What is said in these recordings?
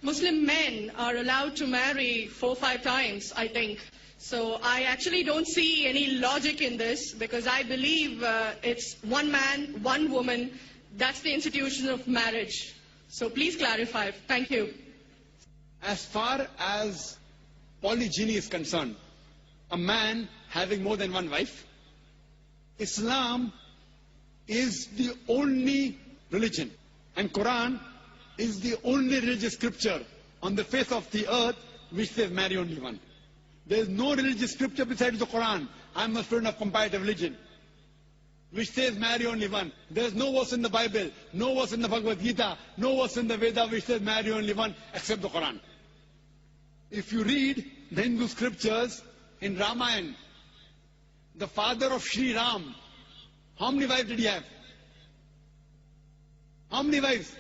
Muslim men are allowed to marry 4-5 times, I think. So I actually don't see any logic in this because I believe it's one man, one woman. That's the institution of marriage. So please clarify. Thank you. As far as polygyny is concerned, a man having more than one wife, Islam is the only religion, and Quran is the only religious scripture on the face of the earth which says marry only one. There is no religious scripture besides the Quran. I am a student of comparative religion, which says marry only one. There is no verse in the Bible, no verse in the Bhagavad Gita, no verse in the Veda which says marry only one except the Quran. If you read the Hindu scriptures in Ramayana, the father of Sri Ram, how many wives did he have? How many wives?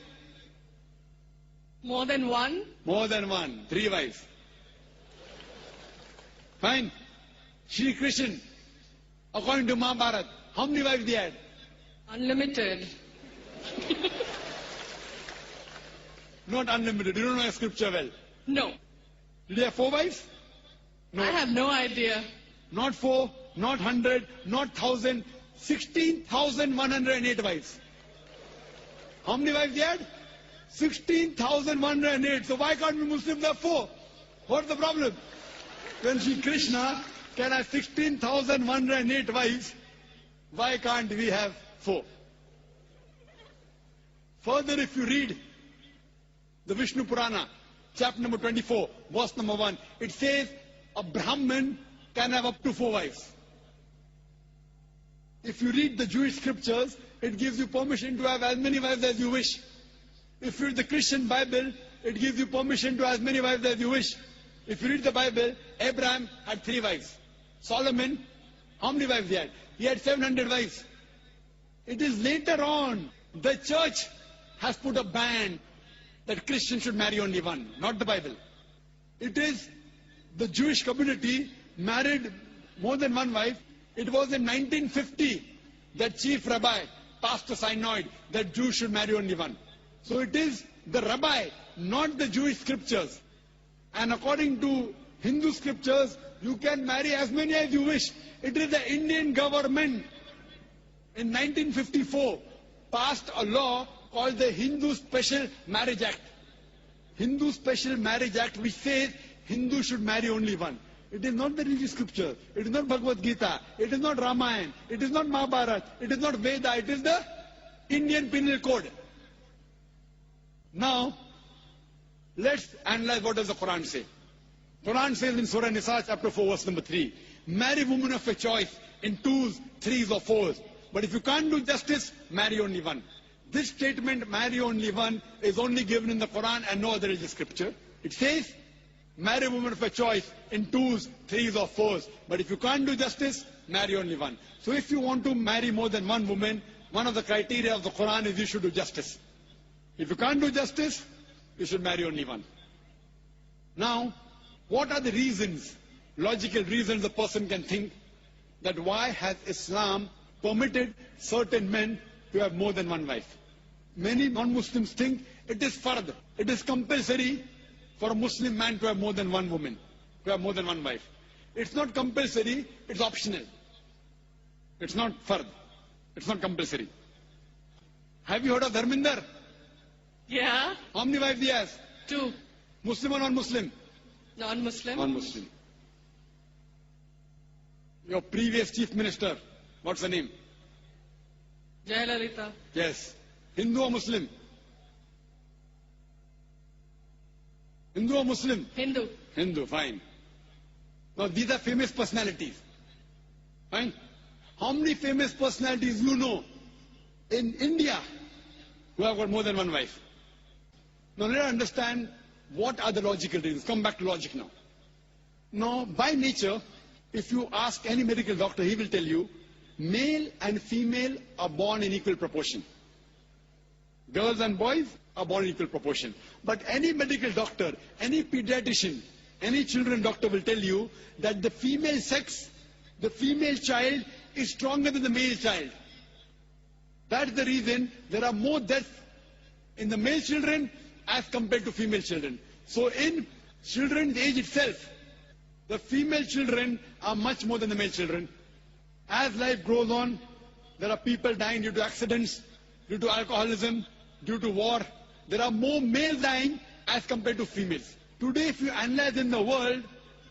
More than one? More than one. 3 wives. Fine. Shri Krishna, according to Mahabharata, how many wives he had? Unlimited. Not unlimited. You don't know your scripture well. No. Did he have 4 wives? No. I have no idea. Not 4, not 100, not 1,000, 16,108 wives. How many wives he had? 16,108. So why can't we Muslims have 4? What's the problem? When Sri Krishna can have 16,108 wives, why can't we have 4? Further, if you read the Vishnu Purana, chapter number 24, verse number 1, it says a Brahmin can have up to 4 wives. If you read the Jewish scriptures, it gives you permission to have as many wives as you wish. If you read the Christian Bible, it gives you permission to have as many wives as you wish. If you read the Bible, Abraham had 3 wives. Solomon, how many wives he had? He had 700 wives. It is later on, the church has put a ban that Christians should marry only one, not the Bible. It is the Jewish community married more than one wife. It was in 1950 that chief rabbi passed a synod that Jews should marry only one. So it is the rabbi, not the Jewish scriptures. And according to Hindu scriptures, you can marry as many as you wish. It is the Indian government in 1954 passed a law called the Hindu Special Marriage Act. Hindu Special Marriage Act, which says Hindus should marry only one. It is not the religious scripture. It is not Bhagavad Gita. It is not Ramayana. It is not Mahabharata. It is not Veda. It is the Indian Penal Code. Now, let's analyze what does the Quran say. Quran says in Surah Nisa, chapter 4, verse number 3, marry women of your choice in 2s, 3s or 4s. But if you can't do justice, marry only one. This statement, marry only one, is only given in the Quran and no other religious scripture. It says, marry women of your choice in 2s, 3s or 4s. But if you can't do justice, marry only one. So if you want to marry more than one woman, one of the criteria of the Quran is you should do justice. If you can't do justice, you should marry only one. Now, what are the reasons, logical reasons a person can think that why has Islam permitted certain men to have more than one wife? Many non-Muslims think it is fard, it is compulsory for a Muslim man to have more than one woman, to have more than one wife. It's not compulsory, it's optional. It's not fard, it's not compulsory. Have you heard of Dharminder? Yeah. How many wives he has? 2. Muslim or non-Muslim? Non-Muslim. Non-Muslim. Your previous chief minister, what's the name? Jayalalitha. Yes. Hindu or Muslim? Hindu or Muslim? Hindu. Hindu, fine. Now these are famous personalities. Fine. How many famous personalities you know in India who have got more than one wife? Now let us understand what are the logical reasons. Come back to logic now. Now, by nature, if you ask any medical doctor, he will tell you, male and female are born in equal proportion. Girls and boys are born in equal proportion. But any medical doctor, any pediatrician, any children doctor will tell you that the female sex, the female child is stronger than the male child. That's the reason there are more deaths in the male children as compared to female children. So in children's age itself, the female children are much more than the male children. As life goes on, there are people dying due to accidents, due to alcoholism, due to war. There are more males dying as compared to females. Today, if you analyze in the world,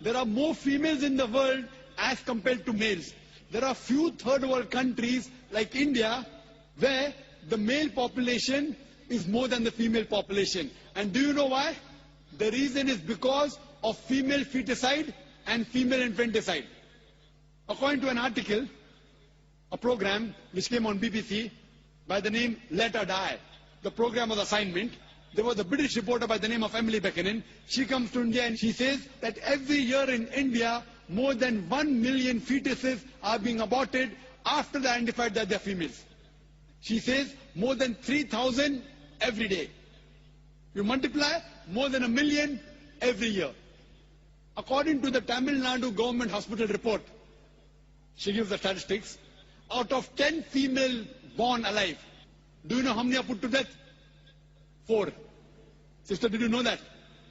there are more females in the world as compared to males. There are few third world countries like India where the male population is more than the female population. And do you know why? The reason is because of female feticide and female infanticide. According to an article, a program which came on BBC by the name Let Her Die, the program was assignment. There was a British reporter by the name of Emily Beckonen. She comes to India and she says that every year in India, more than 1 million fetuses are being aborted after they identified that they are females. She says more than 3,000 every day. You multiply, more than 1 million every year. According to the Tamil Nadu government hospital report, she gives the statistics, out of 10 female born alive, do you know how many are put to death? 4. Sister, did you know that?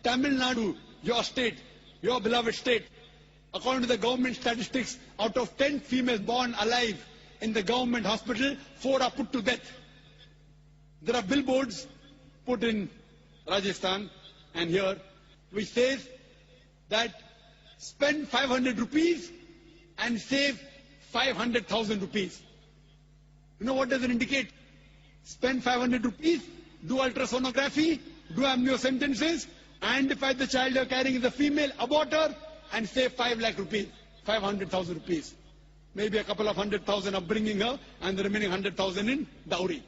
Tamil Nadu, your state, your beloved state, according to the government statistics, out of 10 females born alive in the government hospital, 4 are put to death. There are billboards put in Rajasthan and here which says that spend 500 rupees and save 500,000 rupees. You know what does it indicate? Spend 500 rupees, do ultrasonography, do amniocentesis, identify the child you are carrying is a female, abort her, and save 5 lakh rupees, 500,000 rupees. Maybe a couple of 100,000 upbringing her, and the remaining 100,000 in dowry.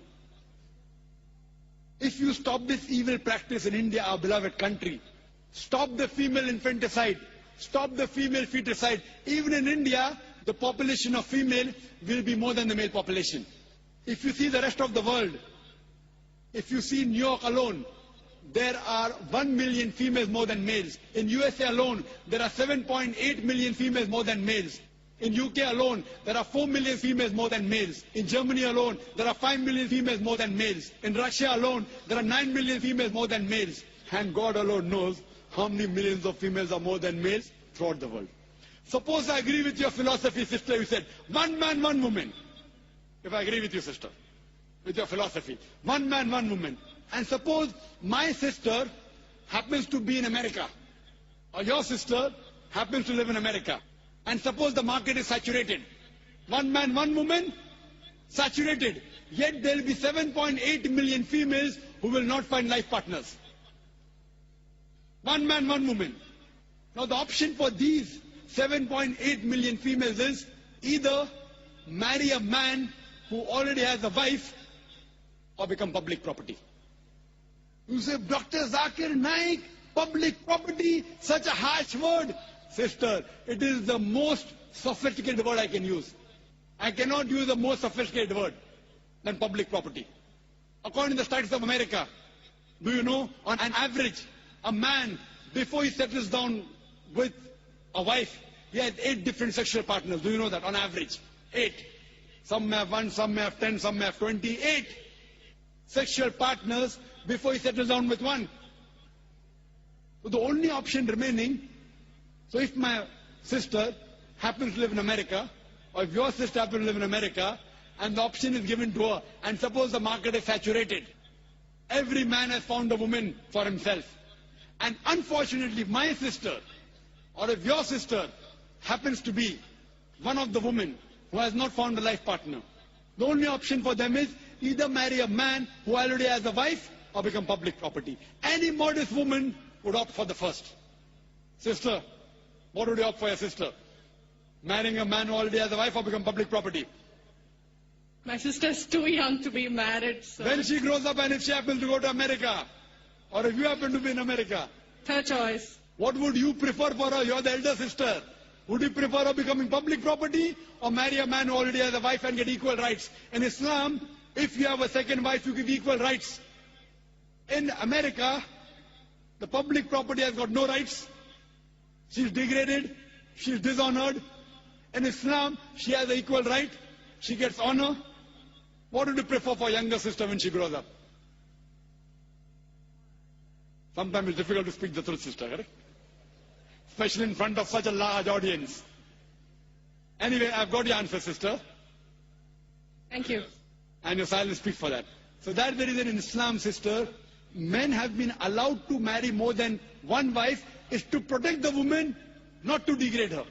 If you stop this evil practice in India, our beloved country, stop the female infanticide, stop the female feticide. Even in India, the population of female will be more than the male population. If you see the rest of the world, if you see New York alone, there are 1 million females more than males. In USA alone, there are 7.8 million females more than males. In UK alone, there are 4 million females more than males. In Germany alone, there are 5 million females more than males. In Russia alone, there are 9 million females more than males. And God alone knows how many millions of females are more than males throughout the world. Suppose I agree with your philosophy, sister, you said, 1 man, 1 woman. If I agree with you, sister, with your philosophy, 1 man, 1 woman. And suppose my sister happens to be in America, or your sister happens to live in America. And suppose the market is saturated. 1 man, 1 woman, saturated. Yet there will be 7.8 million females who will not find life partners. 1 man, 1 woman. Now the option for these 7.8 million females is either marry a man who already has a wife or become public property. You say, Dr. Zakir Naik, public property, such a harsh word. Sister, it is the most sophisticated word I can use. I cannot use a more sophisticated word than public property. According to the Statistics of America, do you know, on an average, a man, before he settles down with a wife, he has 8 different sexual partners. Do you know that? On average, 8. Some may have 1, some may have 10, some may have 28 sexual partners before he settles down with one. So the only option remaining, so if my sister happens to live in America, or if your sister happens to live in America, and the option is given to her, and suppose the market is saturated, every man has found a woman for himself. And unfortunately, my sister, or if your sister happens to be one of the women who has not found a life partner, the only option for them is either marry a man who already has a wife or become public property. Any modest woman would opt for the first. Sister, what would you opt for your sister? Marrying a man who already has a wife or become public property? My sister's too young to be married, so... When she grows up and if she happens to go to America, or if you happen to be in America, Her choice. what would you prefer for her? You're the elder sister. Would you prefer her becoming public property or marry a man who already has a wife and get equal rights? In Islam, if you have a second wife, you give equal rights. In America, the public property has got no rights. She's degraded. She's dishonored. In Islam, she has an equal right. She gets honor. What would you prefer for younger sister when she grows up? Sometimes it's difficult to speak the truth, sister, correct? Especially in front of such a large audience. Anyway, I've got your answer, sister. Thank you. And your silence speaks for that. So that's the reason in Islam, sister, men have been allowed to marry more than one wife is to protect the woman, not to degrade her.